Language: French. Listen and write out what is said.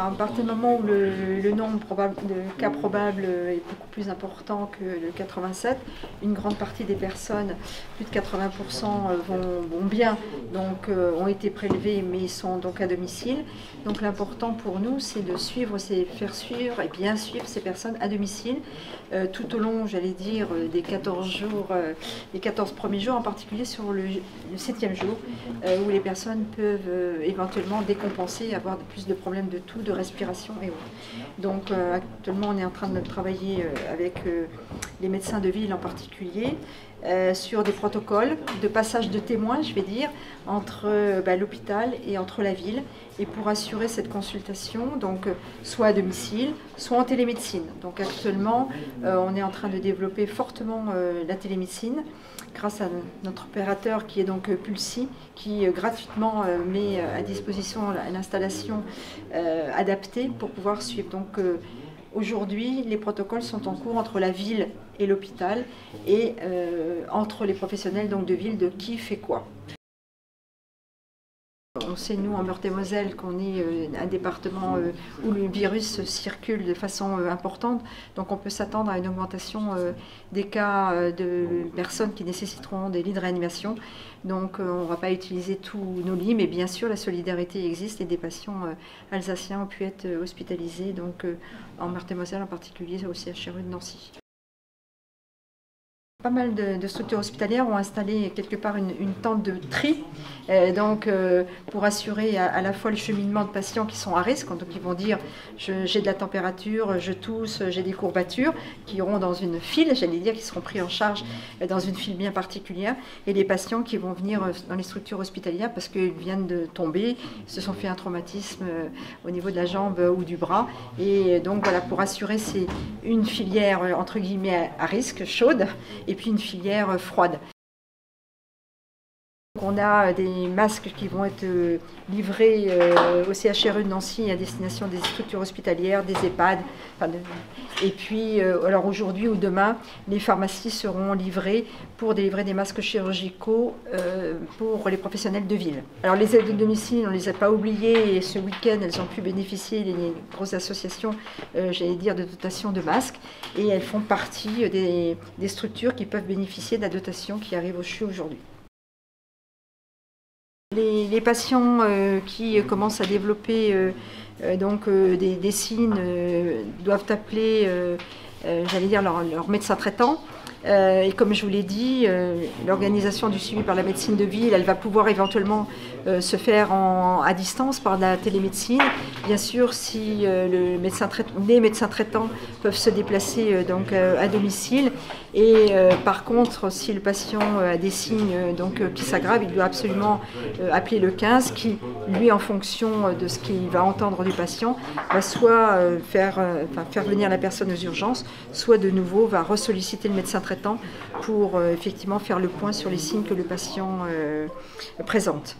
à partir du moment où le nombre de cas probables est beaucoup plus important que le 87, une grande partie des personnes, plus de 80% vont bien, donc ont été prélevées mais sont donc à domicile. Donc l'important pour nous, c'est de faire suivre et bien suivre ces personnes à domicile tout au long, j'allais dire, des 14 jours, les 14 premiers jours, en particulier sur le 7e jour, où les personnes peuvent éventuellement décompenser, avoir plus de problèmes de toux, de respiration et autres. Donc actuellement, on est en train de travailler avec les médecins de ville en particulier, sur des protocoles de passage de témoins, je vais dire, entre l'hôpital et entre la ville, et pour assurer cette consultation, donc soit à domicile, soit en télémédecine. Donc actuellement, on est en train de développer fortement la télémédecine, grâce à notre opérateur qui est donc Pulsi, qui gratuitement met à disposition l'installation adaptée pour pouvoir suivre. Donc aujourd'hui, les protocoles sont en cours entre la ville et l'hôpital et entre les professionnels donc, de ville de qui fait quoi. On sait, nous, en Meurthe-et-Moselle, qu'on est un département où le virus circule de façon importante. Donc on peut s'attendre à une augmentation des cas de personnes qui nécessiteront des lits de réanimation. Donc on ne va pas utiliser tous nos lits, mais bien sûr la solidarité existe et des patients alsaciens ont pu être hospitalisés, donc en Meurthe-et-Moselle en particulier au CHRU de Nancy. Pas mal de structures hospitalières ont installé quelque part une tente de tri, pour assurer à la fois le cheminement de patients qui sont à risque, donc ils vont dire j'ai de la température, je tousse, j'ai des courbatures, qui iront dans une file, j'allais dire, qui seront pris en charge dans une file bien particulière, et les patients qui vont venir dans les structures hospitalières parce qu'ils viennent de tomber, se sont fait un traumatisme au niveau de la jambe ou du bras, et donc voilà, pour assurer c'est une filière entre guillemets à risque, chaude, et puis une filière froide. On a des masques qui vont être livrés au CHRU de Nancy à destination des structures hospitalières, des EHPAD. Et puis, alors aujourd'hui ou demain, les pharmacies seront livrées pour délivrer des masques chirurgicaux pour les professionnels de ville. Alors les aides de domicile, on ne les a pas oubliées et ce week-end, elles ont pu bénéficier, les grosses associations, j'allais dire, de dotation de masques. Et elles font partie des structures qui peuvent bénéficier de la dotation qui arrive au CHU aujourd'hui. Les patients qui commencent à développer des signes doivent appeler j'allais dire leur médecin traitant. Et comme je vous l'ai dit, l'organisation du suivi par la médecine de ville, elle va pouvoir éventuellement se faire à distance par la télémédecine. Bien sûr, si les médecins traitants peuvent se déplacer à domicile. Et par contre, si le patient a des signes qui s'aggravent, il doit absolument appeler le 15 qui, lui, en fonction de ce qu'il va entendre du patient, va soit faire venir la personne aux urgences, soit de nouveau va ressolliciter le médecin traitant pour effectivement faire le point sur les signes que le patient présente.